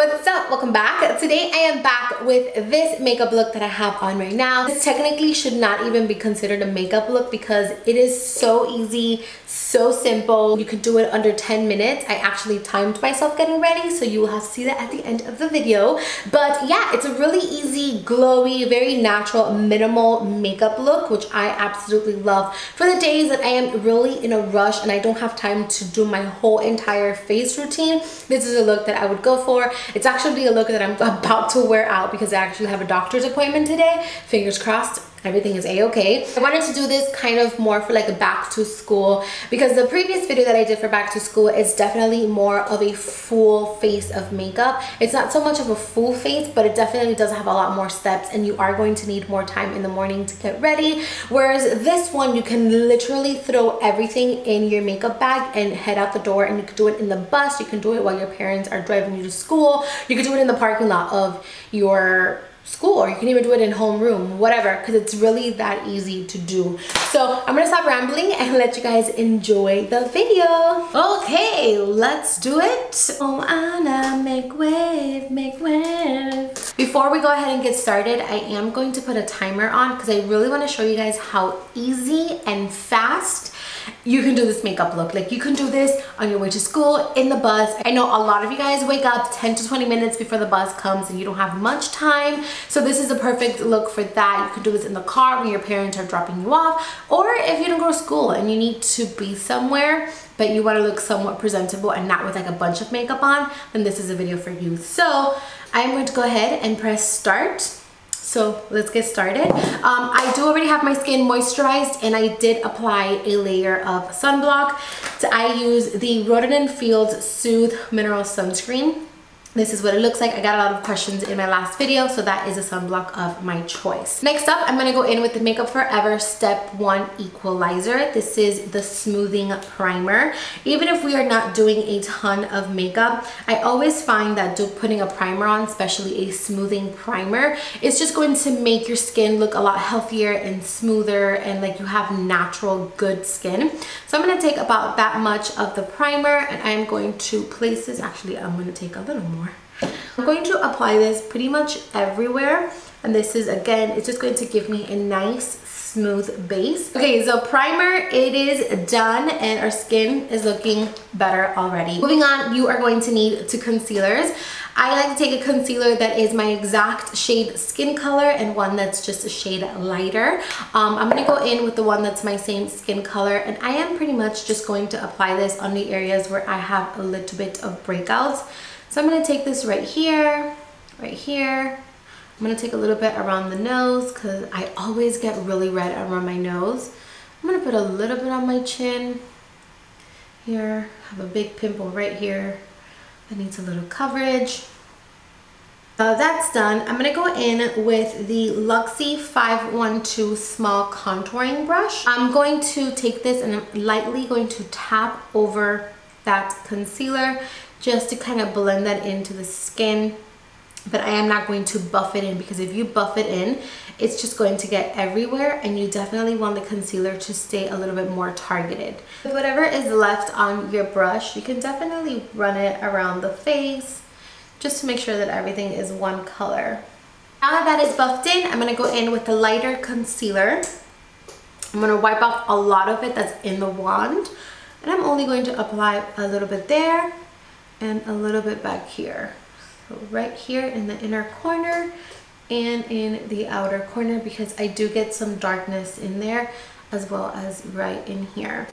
What's up? Welcome back. Today I am back with this makeup look that I have on right now. This technically should not even be considered a makeup look because it is so easy, so simple. You can do it under 10 minutes. I actually timed myself getting ready, so you will have to see that at the end of the video. But yeah, it's a really easy, glowy, very natural, minimal makeup look, which I absolutely love for the days that I am really in a rush and I don't have time to do my whole entire face routine. This is a look that I would go for. It's actually a look that I'm about to wear out because I actually have a doctor's appointment today. Fingers crossed, everything is a-okay. I wanted to do this kind of more for like a back to school because the previous video that I did for back to school is definitely more of a full face of makeup. It's not so much of a full face, but it definitely does have a lot more steps and you are going to need more time in the morning to get ready. Whereas this one, you can literally throw everything in your makeup bag and head out the door, and you can do it in the bus, you can do it while your parents are driving you to school, you can do it in the parking lot of your school, or you can even do it in homeroom, whatever, because it's really that easy to do. So I'm gonna stop rambling and let you guys enjoy the video. Okay, let's do it. Oh, Anna, make wave, make wave. Before we go ahead and get started, I am going to put a timer on because I really want to show you guys how easy and fast you can do this makeup look. Like, you can do this on your way to school, in the bus. I know a lot of you guys wake up 10 to 20 minutes before the bus comes and you don't have much time. So this is a perfect look for that. You can do this in the car when your parents are dropping you off, or if you don't go to school and you need to be somewhere but you want to look somewhat presentable and not with like a bunch of makeup on, then this is a video for you. So I'm going to go ahead and press start. So let's get started. I do already have my skin moisturized and I did apply a layer of sunblock. So I use the Rodan & Fields Soothe Mineral Sunscreen. This is what it looks like. I got a lot of questions in my last video, so that is a sunblock of my choice. Next up, I'm gonna go in with the Makeup Forever Step 1 Equalizer. This is the smoothing primer. Even if we are not doing a ton of makeup, I always find that putting a primer on, especially a smoothing primer, it's just going to make your skin look a lot healthier and smoother, and like you have natural good skin. So I'm gonna take about that much of the primer and I'm going to place this. Actually, I'm gonna take a little more. I'm going to apply this pretty much everywhere, and this is, again, it's just going to give me a nice smooth base. Okay, so primer, it is done and our skin is looking better already. Moving on, you are going to need two concealers. I like to take a concealer that is my exact shade skin color and one that's just a shade lighter. I'm gonna go in with the one that's my same skin color, and I am pretty much just going to apply this on the areas where I have a little bit of breakouts. So I'm gonna take this right here, right here. I'm gonna take a little bit around the nose because I always get really red around my nose. I'm gonna put a little bit on my chin. Here, I have a big pimple right here that needs a little coverage. That's done. I'm gonna go in with the Luxie 512 small contouring brush. I'm going to take this and I'm lightly going to tap over that concealer just to kind of blend that into the skin. But I am not going to buff it in, because if you buff it in, it's just going to get everywhere, and you definitely want the concealer to stay a little bit more targeted. Whatever is left on your brush, you can definitely run it around the face just to make sure that everything is one color. Now that is buffed in, I'm gonna go in with the lighter concealer. I'm gonna wipe off a lot of it that's in the wand, and I'm only going to apply a little bit there and a little bit back here. So right here in the inner corner and in the outer corner, because I do get some darkness in there, as well as right in here.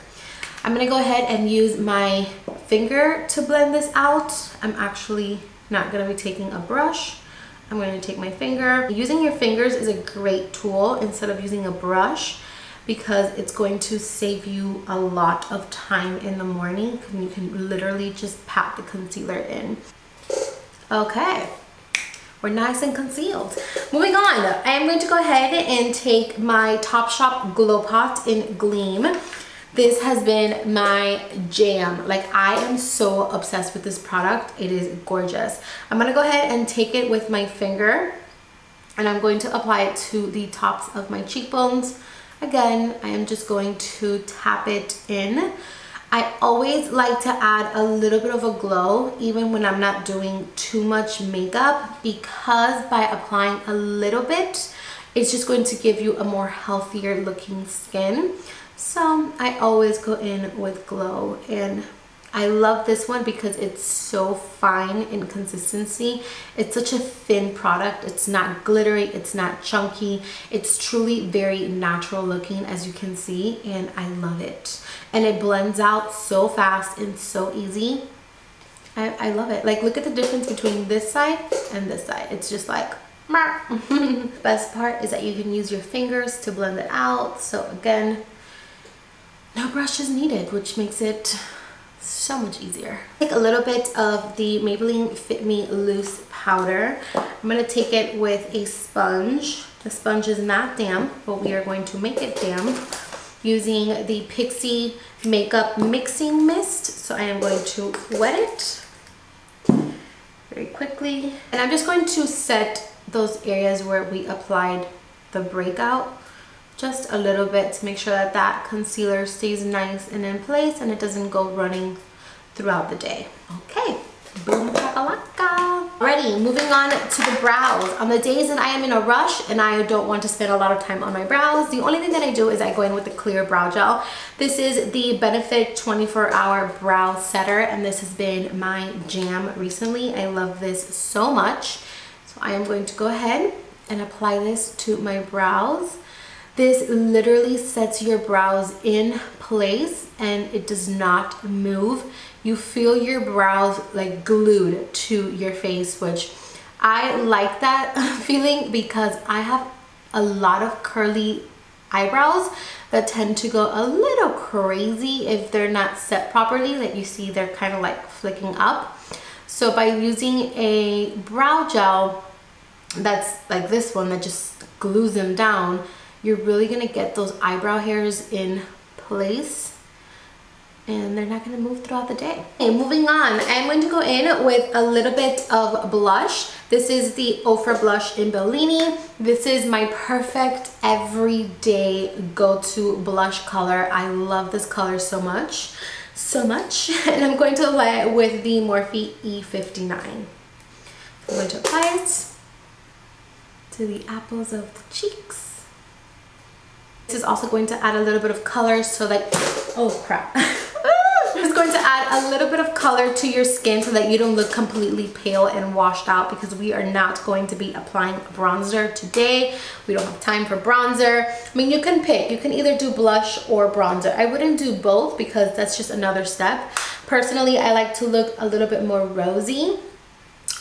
I'm gonna go ahead and use my finger to blend this out. I'm actually not gonna be taking a brush. I'm going to take my finger. Using your fingers is a great tool instead of using a brush, because it's going to save you a lot of time in the morning, because you can literally just pat the concealer in. Okay, we're nice and concealed. Moving on, I am going to go ahead and take my Topshop Glow Pot in Gleam. This has been my jam. Like, I am so obsessed with this product. It is gorgeous. I'm gonna go ahead and take it with my finger, and I'm going to apply it to the tops of my cheekbones. Again, I am just going to tap it in. I always like to add a little bit of a glow even when I'm not doing too much makeup, because by applying a little bit, it's just going to give you a more healthier looking skin. So I always go in with glow, and I love this one because it's so fine in consistency. It's such a thin product. It's not glittery, it's not chunky. It's truly very natural looking, as you can see, and I love it. And it blends out so fast and so easy. I love it. Like, look at the difference between this side and this side. It's just like, best part is that you can use your fingers to blend it out. So again, no brushes needed, which makes it so much easier. Take a little bit of the Maybelline Fit Me Loose powder. I'm going to take it with a sponge. The sponge is not damp, but we are going to make it damp using the Pixie Makeup Mixing Mist. So I am going to wet it very quickly. And I'm just going to set those areas where we applied the breakout just a little bit to make sure that that concealer stays nice and in place and it doesn't go running throughout the day. Okay, boom shakalaka. Ready, moving on to the brows. On the days that I am in a rush and I don't want to spend a lot of time on my brows, the only thing that I do is I go in with the clear brow gel. This is the Benefit 24-Hour Brow Setter, and this has been my jam recently. I love this so much. So I am going to go ahead and apply this to my brows. This literally sets your brows in place and it does not move. You feel your brows like glued to your face, which I like that feeling because I have a lot of curly eyebrows that tend to go a little crazy if they're not set properly. Like you see, they're kind of like flicking up. So by using a brow gel that's like this one that just glues them down, you're really gonna get those eyebrow hairs in place and they're not gonna move throughout the day. Okay, moving on, I'm going to go in with a little bit of blush. This is the OFRA blush in Bellini. This is my perfect everyday go-to blush color. I love this color so much. And I'm going to apply it with the Morphe E59. I'm going to apply it to the apples of the cheeks. This is also going to add a little bit of color so that, oh crap. It's going to add a little bit of color to your skin so that you don't look completely pale and washed out, because we are not going to be applying bronzer today. We don't have time for bronzer. I mean, you can pick. You can either do blush or bronzer. I wouldn't do both because that's just another step. Personally, I like to look a little bit more rosy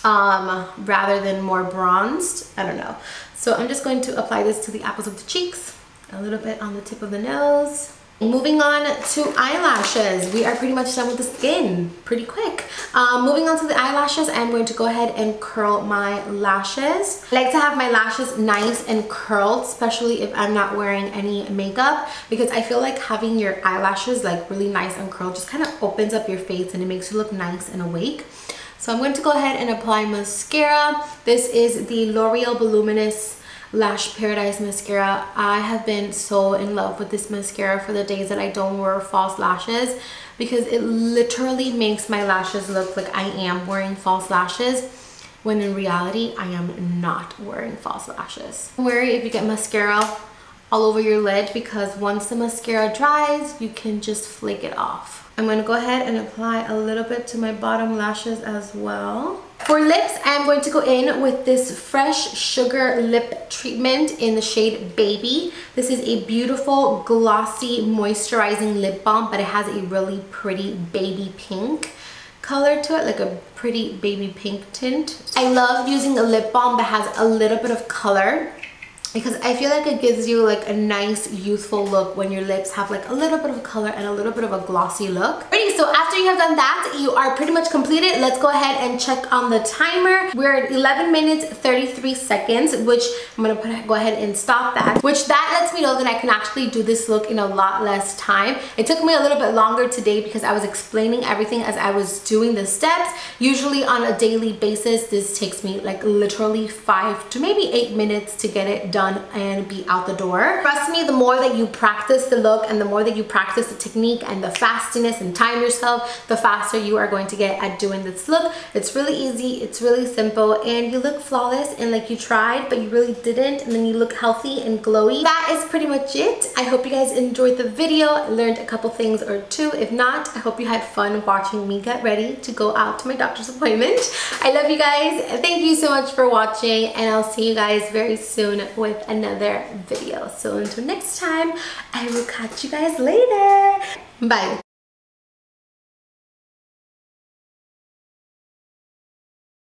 rather than more bronzed. I don't know. So I'm just going to apply this to the apples of the cheeks, a little bit on the tip of the nose. Moving on to eyelashes. We are pretty much done with the skin pretty quick. Moving on to the eyelashes, I'm going to go ahead and curl my lashes. I like to have my lashes nice and curled, especially if I'm not wearing any makeup, because I feel like having your eyelashes like really nice and curled just kind of opens up your face and it makes you look nice and awake. So I'm going to go ahead and apply mascara. This is the L'Oreal Voluminous Lash Paradise mascara. I have been so in love with this mascara for the days that I don't wear false lashes, because it literally makes my lashes look like I am wearing false lashes, when in reality I am not wearing false lashes. Don't worry if you get mascara all over your lid, because once the mascara dries, you can just flake it off. I'm going to go ahead and apply a little bit to my bottom lashes as well. For lips, I'm going to go in with this Fresh Sugar Lip Treatment in the shade Baby. This is a beautiful, glossy, moisturizing lip balm, but it has a really pretty baby pink color to it, like a pretty baby pink tint. I love using a lip balm that has a little bit of color, because I feel like it gives you like a nice youthful look when your lips have like a little bit of color and a little bit of a glossy look. Ready, so after you have done that, you are pretty much completed. Let's go ahead and check on the timer. We're at 11 minutes 33 seconds, which I'm gonna go ahead and stop that, which that lets me know that I can actually do this look in a lot less time. It took me a little bit longer today because I was explaining everything as I was doing the steps. Usually on a daily basis, this takes me like literally 5 to maybe 8 minutes to get it done. done and be out the door. Trust me, the more that you practice the look and the more that you practice the technique and the fastiness and time yourself, the faster you are going to get at doing this look. It's really easy, it's really simple, and you look flawless and like you tried but you really didn't, and then you look healthy and glowy. That is pretty much it. I hope you guys enjoyed the video, learned a couple things or two. If not, I hope you had fun watching me get ready to go out to my doctor's appointment. I love you guys. Thank you so much for watching, and I'll see you guys very soon with another video. So until next time, I will catch you guys later. Bye.